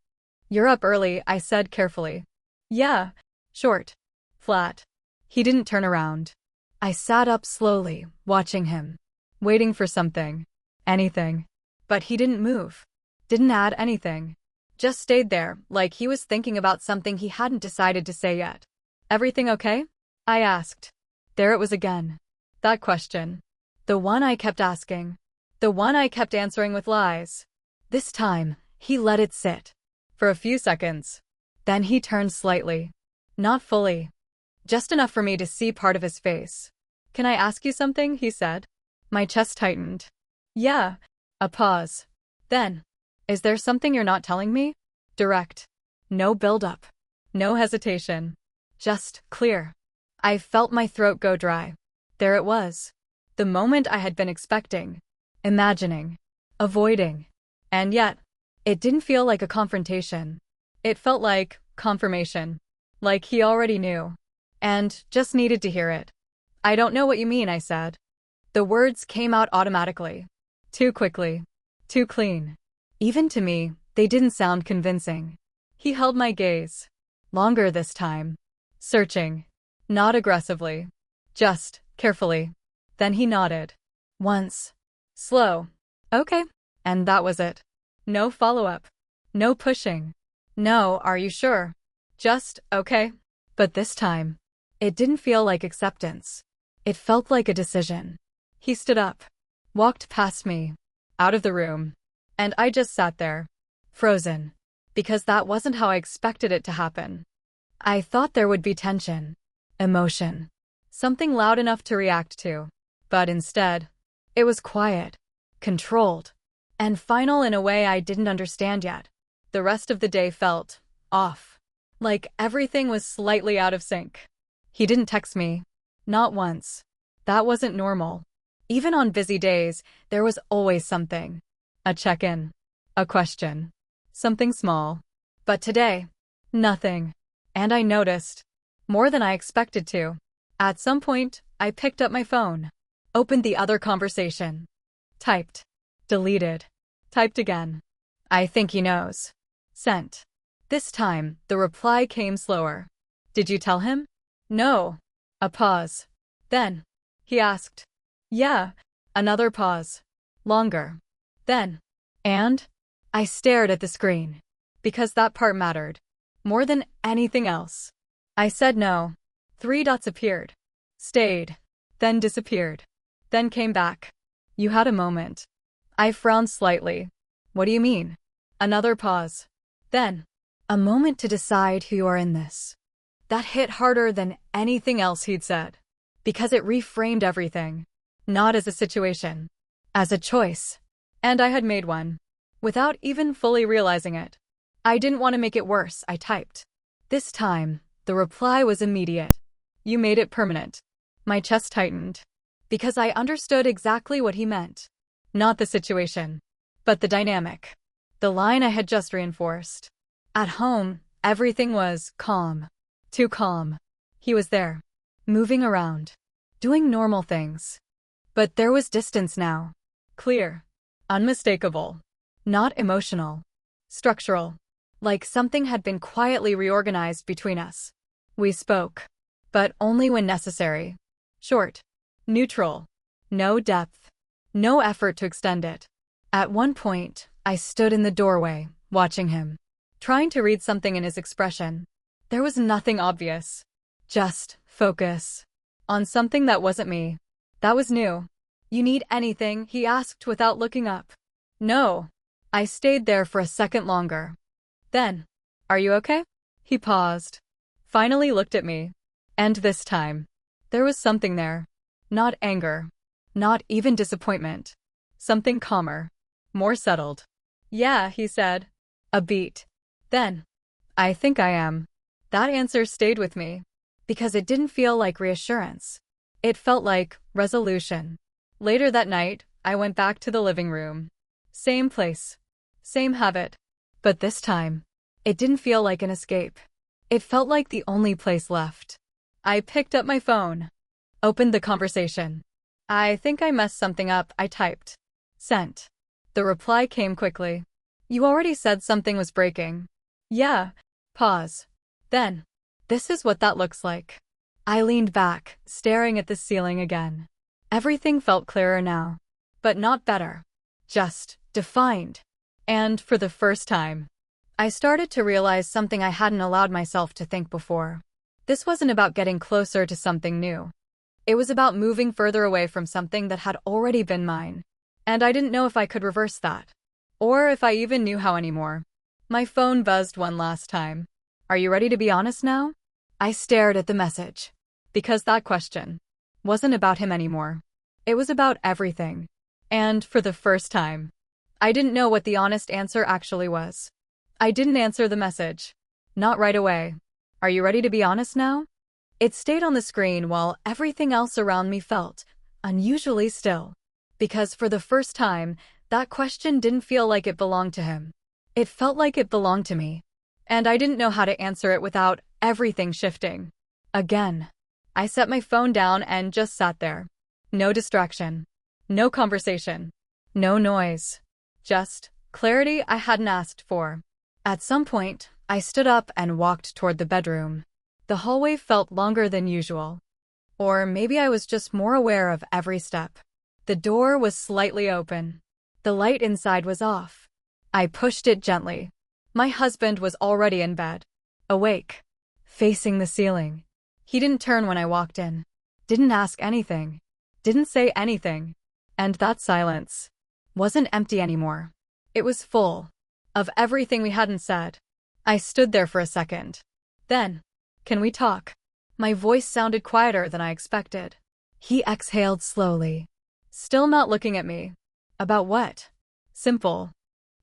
"You're up early," I said carefully. "Yeah." Short. Flat. He didn't turn around. I sat up slowly, watching him, waiting for something. Anything. But he didn't move. Didn't add anything. Just stayed there, like he was thinking about something he hadn't decided to say yet. "Everything okay?" I asked. There it was again. That question. The one I kept asking. The one I kept answering with lies. This time, he let it sit. For a few seconds. Then he turned slightly. Not fully. Just enough for me to see part of his face. "Can I ask you something?" he said. My chest tightened. "Yeah." A pause. Then, "Is there something you're not telling me?" Direct. No build-up. No hesitation. Just clear. I felt my throat go dry. There it was. The moment I had been expecting. Imagining. Avoiding. And yet, it didn't feel like a confrontation. It felt like confirmation. Like he already knew. And just needed to hear it. "I don't know what you mean," I said. The words came out automatically. Too quickly. Too clean. Even to me, they didn't sound convincing. He held my gaze. Longer this time. Searching. Not aggressively. Just carefully. Then he nodded. Once. Slow. "Okay." And that was it. No follow-up. No pushing. No, "Are you sure?" Just, "Okay." But this time, it didn't feel like acceptance. It felt like a decision. He stood up. Walked past me. Out of the room. And I just sat there. Frozen. Because that wasn't how I expected it to happen. I thought there would be tension. Emotion. Something loud enough to react to. But instead, it was quiet. Controlled. And final in a way I didn't understand yet. The rest of the day felt off. Like everything was slightly out of sync. He didn't text me. Not once. That wasn't normal. Even on busy days, there was always something. A check-in. A question. Something small. But today, nothing. And I noticed. More than I expected to. At some point, I picked up my phone. Opened the other conversation. Typed. Deleted. Typed again. "I think he knows." Sent. This time, the reply came slower. "Did you tell him?" "No." A pause. Then, he asked. "Yeah." Another pause. Longer. Then, "And?" I stared at the screen. Because that part mattered. More than anything else. I said no. 3 dots appeared. Stayed. Then disappeared. Then came back. "You had a moment." I frowned slightly. "What do you mean?" Another pause. Then, "A moment to decide who you are in this." That hit harder than anything else he'd said. Because it reframed everything. Not as a situation. As a choice. And I had made one. Without even fully realizing it. I didn't want to make it worse, I typed. This time, the reply was immediate. "You made it permanent." My chest tightened. Because I understood exactly what he meant. Not the situation. But the dynamic. The line I had just reinforced. At home, everything was calm. Too calm. He was there. Moving around. Doing normal things. But there was distance now. Clear. Unmistakable. Not emotional. Structural. Like something had been quietly reorganized between us. We spoke. But only when necessary. Short. Neutral. No depth. No effort to extend it. At one point, I stood in the doorway, watching him. Trying to read something in his expression. There was nothing obvious. Just focus on something that wasn't me. That was new. You need anything? He asked without looking up. No. I stayed there for a second longer. Then, are you okay? He paused. Finally looked at me. And this time, there was something there. Not anger. Not even disappointment. Something calmer. More settled. Yeah, he said. A beat. Then, I think I am. That answer stayed with me. Because it didn't feel like reassurance. It felt like resolution. Later that night, I went back to the living room. Same place. Same habit. But this time, it didn't feel like an escape. It felt like the only place left. I picked up my phone. Opened the conversation. I think I messed something up, I typed. Sent. The reply came quickly. You already said something was breaking. Yeah. Pause. Then. This is what that looks like. I leaned back, staring at the ceiling again. Everything felt clearer now. But not better. Just defined. And for the first time, I started to realize something I hadn't allowed myself to think before. This wasn't about getting closer to something new. It was about moving further away from something that had already been mine. And I didn't know if I could reverse that. Or if I even knew how anymore. My phone buzzed one last time. Are you ready to be honest now? I stared at the message. Because that question wasn't about him anymore. It was about everything. And for the first time, I didn't know what the honest answer actually was. I didn't answer the message. Not right away. Are you ready to be honest now? It stayed on the screen while everything else around me felt unusually still. Because for the first time, that question didn't feel like it belonged to him. It felt like it belonged to me. And I didn't know how to answer it without everything shifting. Again. I set my phone down and just sat there. No distraction. No conversation. No noise. Just clarity I hadn't asked for. At some point, I stood up and walked toward the bedroom. The hallway felt longer than usual. Or maybe I was just more aware of every step. The door was slightly open. The light inside was off. I pushed it gently. My husband was already in bed. Awake. Facing the ceiling. He didn't turn when I walked in. Didn't ask anything. Didn't say anything. And that silence wasn't empty anymore. It was full of everything we hadn't said. I stood there for a second. Then, can we talk? My voice sounded quieter than I expected. He exhaled slowly. Still not looking at me. About what? Simple.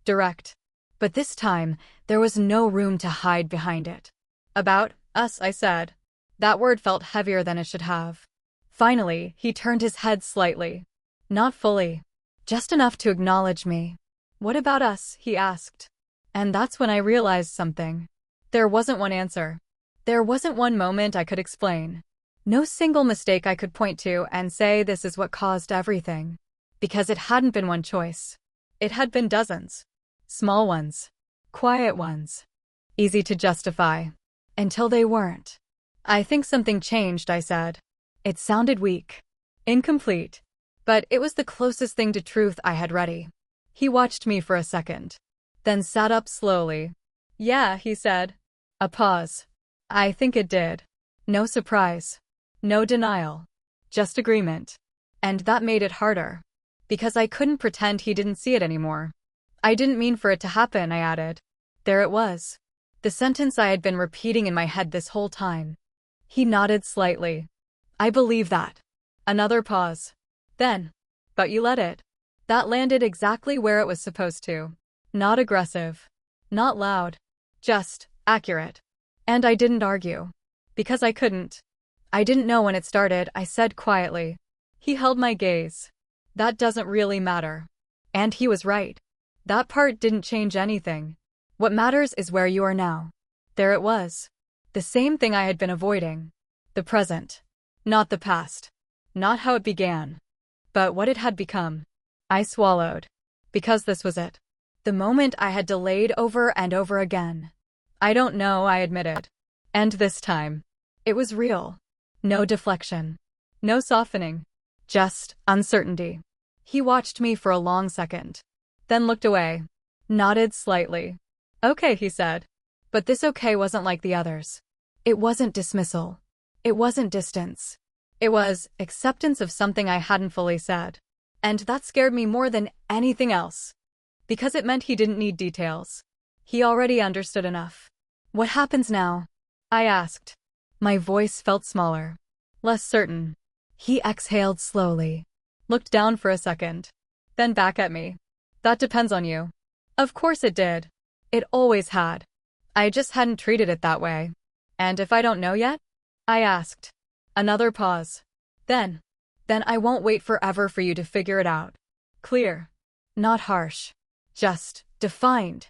Direct. But this time, there was no room to hide behind it. About us, I said. That word felt heavier than it should have. Finally, he turned his head slightly. Not fully. Just enough to acknowledge me. What about us? He asked. And that's when I realized something. There wasn't one answer. There wasn't one moment I could explain. No single mistake I could point to and say this is what caused everything. Because it hadn't been one choice. It had been dozens. Small ones. Quiet ones. Easy to justify. Until they weren't. I think something changed, I said. It sounded weak. Incomplete. But it was the closest thing to truth I had ready. He watched me for a second. Then sat up slowly. Yeah, he said. A pause. I think it did. No surprise. No denial. Just agreement. And that made it harder. Because I couldn't pretend he didn't see it anymore. I didn't mean for it to happen, I added. There it was. The sentence I had been repeating in my head this whole time. He nodded slightly. I believe that. Another pause. Then. But you let it. That landed exactly where it was supposed to. Not aggressive. Not loud. Just accurate. And I didn't argue. Because I couldn't. I didn't know when it started, I said quietly. He held my gaze. That doesn't really matter. And he was right. That part didn't change anything. What matters is where you are now. There it was. The same thing I had been avoiding. The present. Not the past. Not how it began. But what it had become. I swallowed. Because this was it. The moment I had delayed over and over again. I don't know, I admitted. And this time. It was real. No deflection. No softening. Just uncertainty. He watched me for a long second. Then looked away. Nodded slightly. Okay, he said. But this okay wasn't like the others. It wasn't dismissal. It wasn't distance. It was acceptance of something I hadn't fully said. And that scared me more than anything else. Because it meant he didn't need details. He already understood enough. What happens now? I asked. My voice felt smaller, less certain. He exhaled slowly, looked down for a second, then back at me. That depends on you. Of course it did. It always had. I just hadn't treated it that way. And if I don't know yet? I asked. Another pause. Then I won't wait forever for you to figure it out. Clear. Not harsh. Just defined.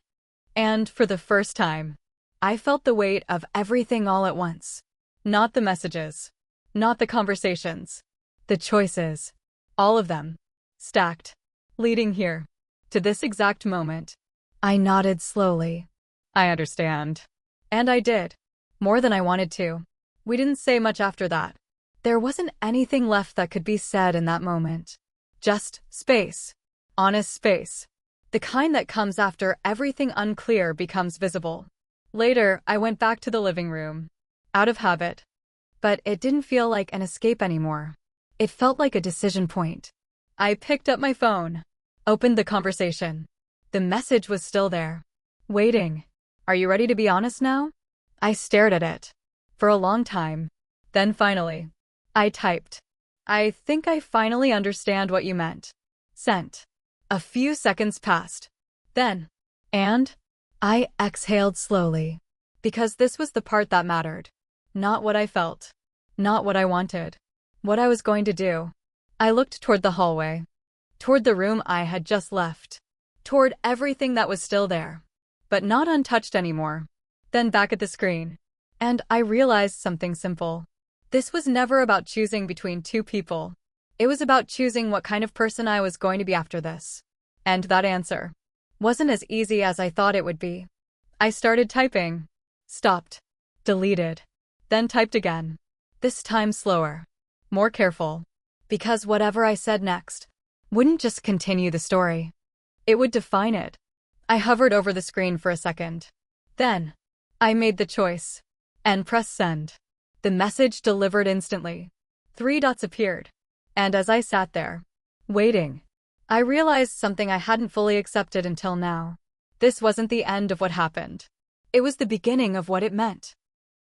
And for the first time, I felt the weight of everything all at once. Not the messages. Not the conversations. The choices. All of them. Stacked. Leading here. To this exact moment. I nodded slowly. I understand. And I did. More than I wanted to. We didn't say much after that. There wasn't anything left that could be said in that moment. Just space. Honest space. The kind that comes after everything unclear becomes visible. Later, I went back to the living room. Out of habit. But it didn't feel like an escape anymore. It felt like a decision point. I picked up my phone. Opened the conversation. The message was still there. Waiting. Are you ready to be honest now? I stared at it. For a long time. Then finally. I typed. I think I finally understand what you meant. Sent. A few seconds passed. Then. And? I exhaled slowly. Because this was the part that mattered. Not what I felt. Not what I wanted. What I was going to do. I looked toward the hallway. Toward the room I had just left. Toward everything that was still there. But not untouched anymore. Then back at the screen. And I realized something simple. This was never about choosing between two people. It was about choosing what kind of person I was going to be after this. And that answer wasn't as easy as I thought it would be. I started typing. Stopped. Deleted. Then typed again. This time slower. More careful. Because whatever I said next wouldn't just continue the story. It would define it. I hovered over the screen for a second. Then, I made the choice. And pressed send. The message delivered instantly. 3 dots appeared. And as I sat there, waiting, I realized something I hadn't fully accepted until now. This wasn't the end of what happened. It was the beginning of what it meant.